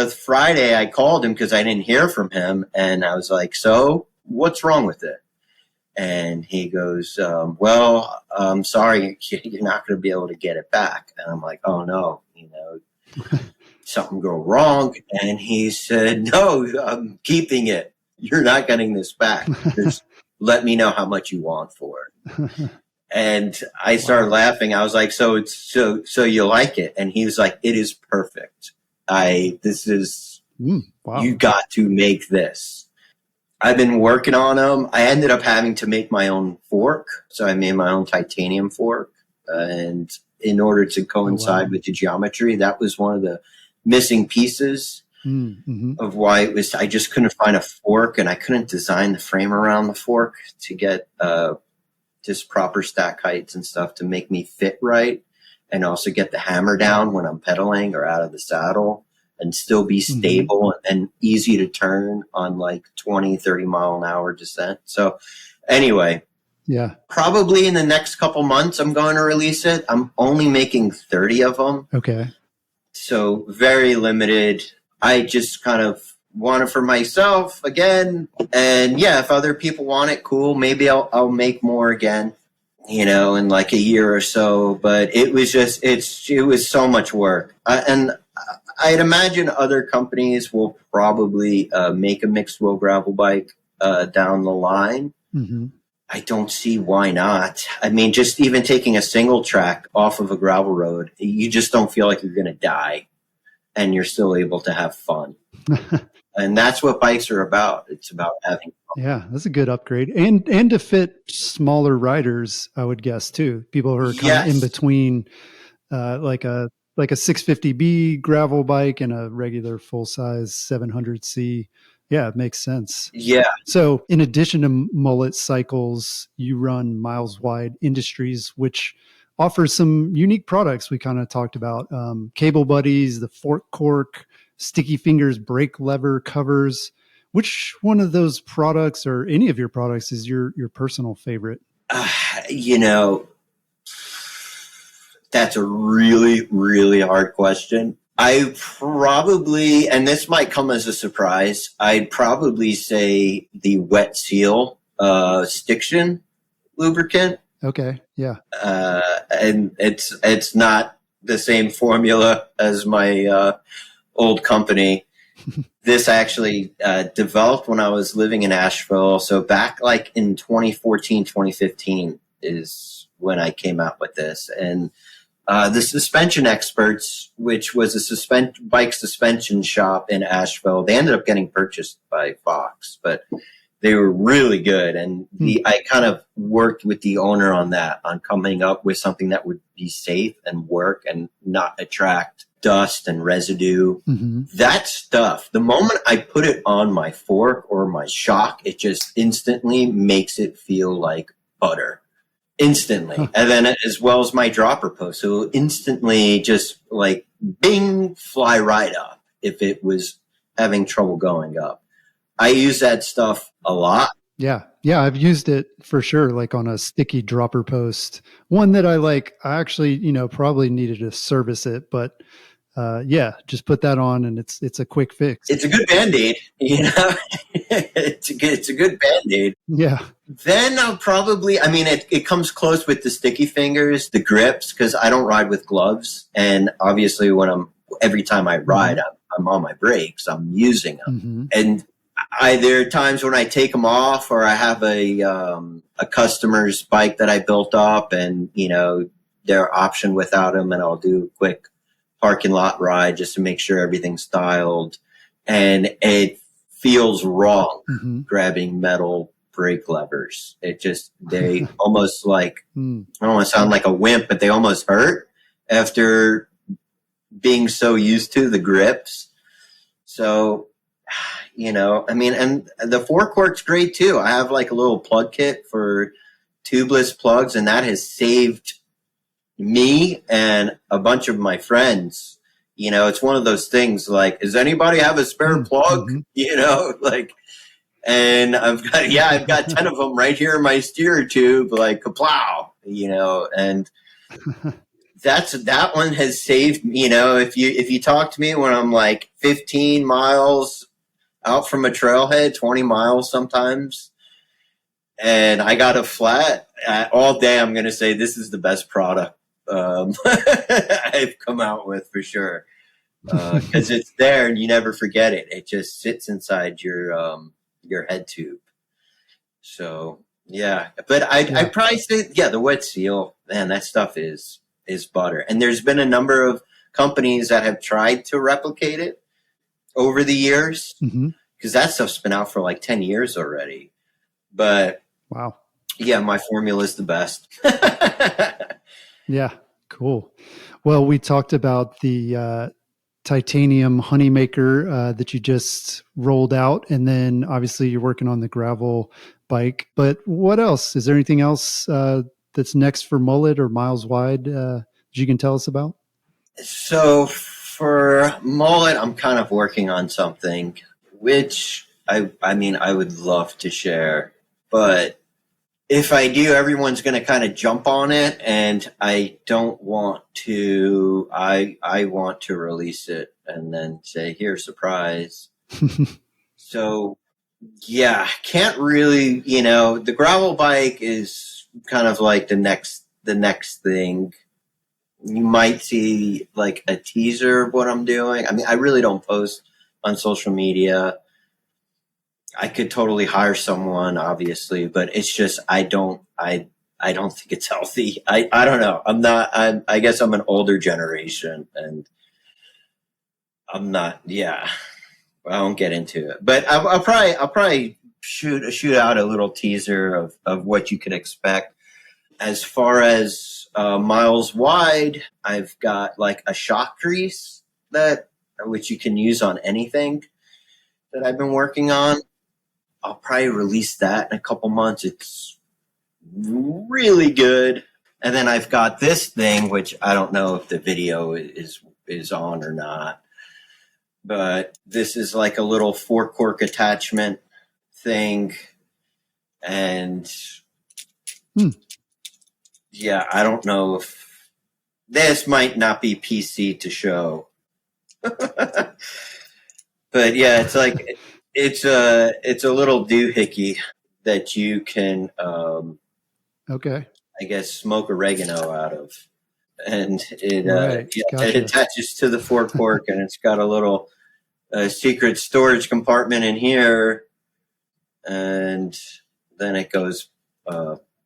Friday I called him because I didn't hear from him. And I was like, so what's wrong with it? And he goes, well, I'm sorry, you're not going to be able to get it back. And I'm like, oh no, something go wrong. And he said, no, I'm keeping it. You're not getting this back. Just let me know how much you want for it. And I started laughing. I was like, so you like it? And he was like, it is perfect. You got to make this. I've been working on them. I ended up having to make my own fork. So I made my own titanium fork. And in order to coincide with the geometry, that was one of the missing pieces of why it was. I just couldn't find a fork, and I couldn't design the frame around the fork to get just proper stack heights and stuff to make me fit right, and also get the hammer down when I'm pedaling or out of the saddle, and still be stable and easy to turn on like 20, 30 mile an hour descent. So anyway, probably in the next couple months, I'm going to release it. I'm only making 30 of them. Okay. So very limited. I just kind of want it for myself again. And yeah, if other people want it, cool. Maybe I'll make more again, in like a year or so. But it was just, it was so much work. And I'd imagine other companies will probably make a mixed wheel gravel bike down the line. I don't see why not. I mean, just even taking a single track off of a gravel road, you just don't feel like you're going to die, and you're still able to have fun. And that's what bikes are about. It's about having fun. Yeah, that's a good upgrade. And to fit smaller riders, I would guess, too. People who are kind of in between like a 650B gravel bike and a regular full-size 700C. Yeah, it makes sense. Yeah. So in addition to Mullet Cycles, you run Miles Wide Industries, which offers some unique products we kind of talked about. Cable buddies, the fork cork, sticky fingers, brake lever covers. Which one of those products or any of your products is your personal favorite? That's a really, really hard question. I probably, and this might come as a surprise, I'd probably say the Wet Seal Stiction lubricant. Okay, yeah. And it's not the same formula as my old company. This actually developed when I was living in Asheville. So back like in 2014, 2015 is when I came out with this. And the Suspension Experts, which was a bike suspension shop in Asheville, they ended up getting purchased by Fox, but they were really good. And I kind of worked with the owner on coming up with something that would be safe and work and not attract dust and residue. Mm-hmm. That stuff, the moment I put it on my fork or my shock, it just instantly makes it feel like butter. Instantly. Huh. And then as well as my dropper post. So instantly just like bing, fly right up if it was having trouble going up. I use that stuff a lot. Yeah. Yeah. I've used it for sure, like on a sticky dropper post. One that I actually, probably needed to service it, but yeah, just put that on and it's a quick fix. It's a good Band-Aid, it's a good Band-Aid. Yeah. Then I'll probably, it comes close with the sticky fingers, the grips, because I don't ride with gloves. And obviously every time I ride, I'm on my brakes, I'm using them. Mm-hmm. And there are times when I take them off, or I have a customer's bike that I built up and, they're optioned without them, and I'll do a quick parking lot ride just to make sure everything's dialed. And it feels wrong grabbing metal brake levers. They almost I don't want to sound like a wimp, but they almost hurt after being so used to the grips. So, and the forecork's great too. I have like a little plug kit for tubeless plugs, and that has saved me and a bunch of my friends. It's one of those things like, does anybody have a spare plug? And I've got 10 of them right here in my steer tube, like kaplow, and that one has saved me. If you talk to me when I'm like 15 miles out from a trailhead, 20 miles sometimes, and I got a flat all day, I'm going to say this is the best product I've come out with for sure. Because it's there and you never forget it. It just sits inside your head tube. So yeah, but I'd probably say, the wet seal, man, that stuff is butter. And there's been a number of companies that have tried to replicate it over the years, because that stuff's been out for like 10 years already. But wow, yeah, my formula is the best. Yeah, cool. Well, we talked about the titanium honeymaker that you just rolled out, and then obviously you're working on the gravel bike. But what else? Is there anything else that's next for Mullet or Miles Wide that you can tell us about? So for Mullet, I'm kind of working on something which I would love to share, but if I do, everyone's going to kind of jump on it, and I don't want to. I want to release it and then say, "Here, surprise." So, yeah, can't really. The gravel bike is kind of like the next thing. You might see like a teaser of what I'm doing. I really don't post on social media. I could totally hire someone, obviously, but it's just I don't think it's healthy. I don't know. I guess I'm an older generation, and I'm not. Yeah, I won't get into it. But I'll probably shoot out a little teaser of what you can expect. As far as Miles Wide, I've got like a shock grease which you can use on anything that I've been working on. I'll probably release that in a couple months. It's really good. And then I've got this thing, which I don't know if the video is on or not, but this is like a little forecork attachment thing. And yeah, I don't know if this might not be PC to show, but yeah, it's like, it's a little doohickey that you can, okay, I guess, smoke oregano out of, and it gotcha. it attaches to the forecork, and it's got a little secret storage compartment in here, and then it goes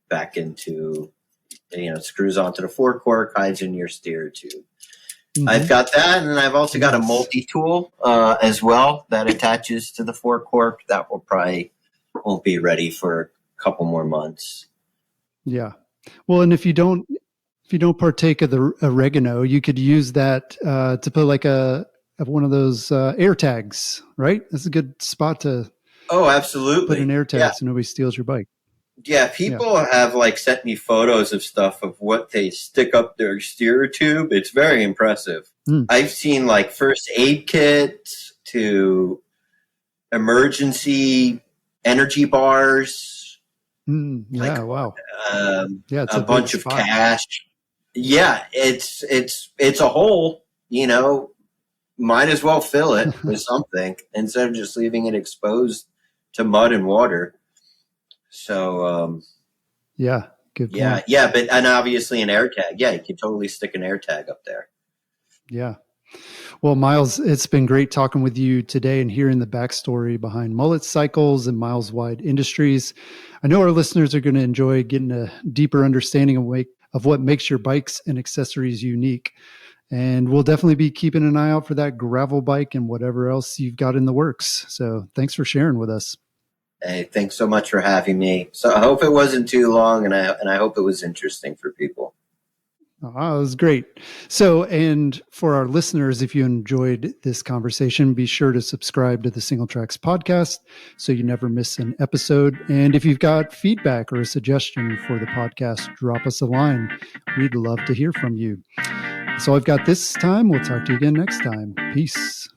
back into, screws onto the forecork, hides in your steer tube. I've got that, and then I've also got a multi-tool as well that attaches to the forecork. That won't be ready for a couple more months. Yeah. Well, and if you don't If you don't partake of the oregano, you could use that to put like one of those air tags, right? That's a good spot to Oh, absolutely. put an air tag so nobody steals your bike. Yeah, people have like sent me photos of stuff of what they stick up their steer tube. It's very impressive. I've seen like first aid kits to emergency energy bars. Wow. It's a bunch of cash. Yeah, it's a hole, might as well fill it with something instead of just leaving it exposed to mud and water. So, good point. and obviously an air tag. Yeah, you can totally stick an air tag up there. Yeah. Well, Miles, it's been great talking with you today and hearing the backstory behind Mullet Cycles and Miles Wide Industries. I know our listeners are going to enjoy getting a deeper understanding of what makes your bikes and accessories unique. And we'll definitely be keeping an eye out for that gravel bike and whatever else you've got in the works. So thanks for sharing with us. Hey, thanks so much for having me. So I hope it wasn't too long, and I hope it was interesting for people. Oh, it was great. So, and for our listeners, if you enjoyed this conversation, be sure to subscribe to the Single Tracks podcast so you never miss an episode. And if you've got feedback or a suggestion for the podcast, drop us a line. We'd love to hear from you. So I've got this time. We'll talk to you again next time. Peace.